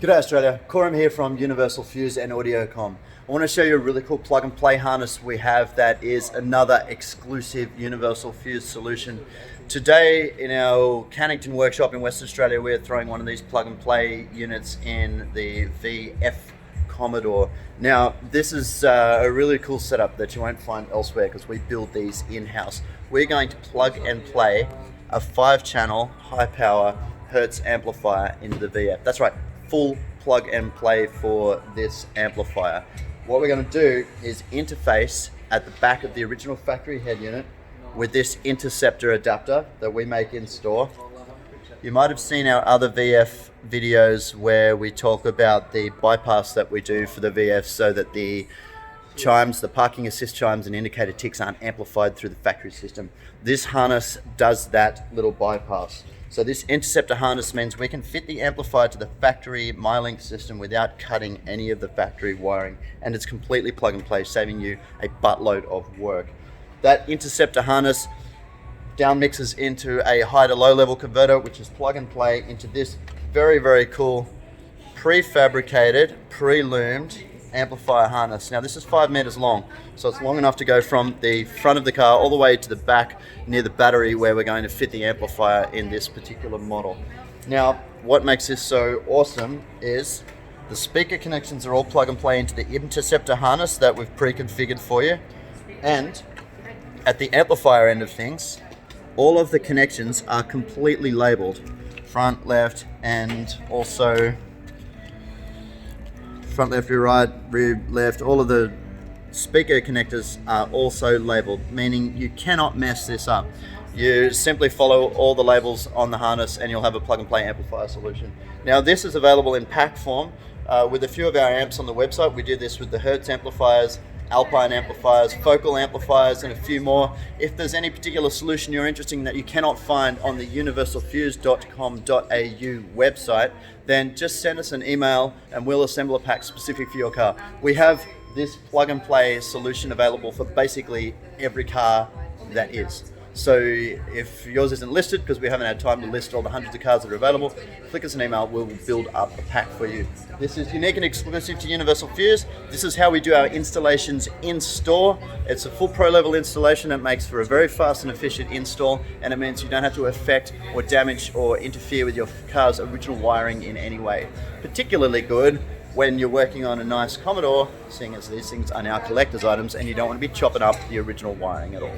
G'day Australia, Coram here from Universal Fuse and Audiocom. I want to show you a really cool plug and play harness we have that is another exclusive Universal Fuse solution. Today in our Cannington workshop in Western Australia, we're throwing one of these plug and play units in the VF Commodore. Now this is a really cool setup that you won't find elsewhere because we build these in-house. We're going to plug and play a 5-channel high power Hertz amplifier into the VF. That's right, full plug and play for this amplifier. What we're going to do is interface at the back of the original factory head unit with this interceptor adapter that we make in store. You might have seen our other VF videos where we talk about the bypass that we do for the VF so that the chimes, the parking assist chimes and indicator ticks aren't amplified through the factory system. This harness does that little bypass. So this interceptor harness means we can fit the amplifier to the factory MyLink system without cutting any of the factory wiring, and it's completely plug and play, saving you a buttload of work. That interceptor harness down mixes into a high to low level converter, which is plug and play into this very, very cool prefabricated, pre-loomed amplifier harness. Now this is 5 meters long, so it's long enough to go from the front of the car all the way to the back near the battery where we're going to fit the amplifier in this particular model. Now what makes this so awesome is the speaker connections are all plug and play into the interceptor harness that we've pre-configured for you, and at the amplifier end of things all of the connections are completely labeled, front, left, and also front, left, rear, right, rear, left. All of the speaker connectors are also labeled, meaning you cannot mess this up. You simply follow all the labels on the harness and you'll have a plug and play amplifier solution. Now this is available in pack form with a few of our amps on the website. We do this with the Hertz amplifiers, Alpine amplifiers, focal amplifiers, and a few more. If there's any particular solution you're interested in that you cannot find on the universalfuse.com.au website, then just send us an email and we'll assemble a pack specific for your car. We have this plug and play solution available for basically every car that is. So if yours isn't listed, because we haven't had time to list all the hundreds of cars that are available, flick us an email, we'll build up a pack for you. This is unique and exclusive to Universal Fuse. This is how we do our installations in store. It's a full pro level installation that makes for a very fast and efficient install, and it means you don't have to affect or damage or interfere with your car's original wiring in any way. Particularly good when you're working on a nice Commodore, seeing as these things are now collector's items and you don't want to be chopping up the original wiring at all.